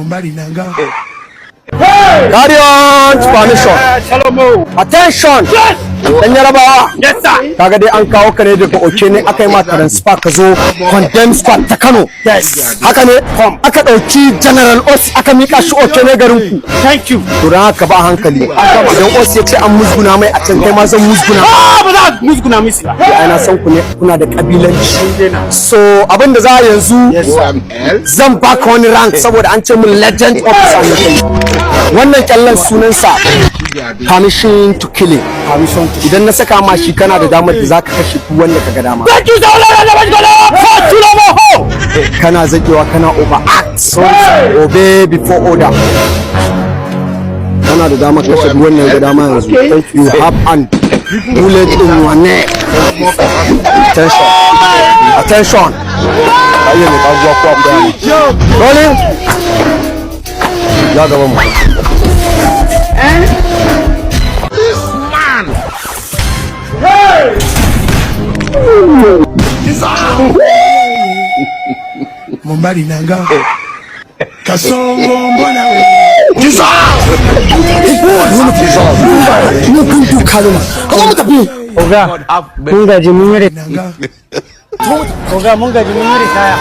Mumbari nanga. Guardians permission. Attention. Dan Yarabawa. Yes sir. Kaga dai an kawo ka ne daga Okene aka yi ma transfer ka zo condemn squad ta Kano. Yes. Haka ne aka dauki General Os aka mika shi Okene garin ku. Thank you. To dan haka ba hankali. Idan Os ya ce an musguna mai a can kai ma zan musguna. Ba za musguna misi ba. Ana san ku ne kuna da kabilanci. So abin da za a yanzu zan baka wani rank saboda an ce mun legend officer ne kai. Wannan kyallan sunansa permission to killing. Idan na saka ma shi kana da damar da zaka kashe duk wanda kaga dama. Thank you so much. Kana zagewa kana overact. So obey before order. Kana da damar kashe duk wanda kaga dama yanzu. Thank you have an bullet in your neck. Attention. Attention. Ayo ne ka zuwa ko abu. Rolling. Ya gaba mu. Mumbari nanga. Kasongo mbona we. Mun gaji mun yi Nanga. Oga mun gaji mun yi ritaya.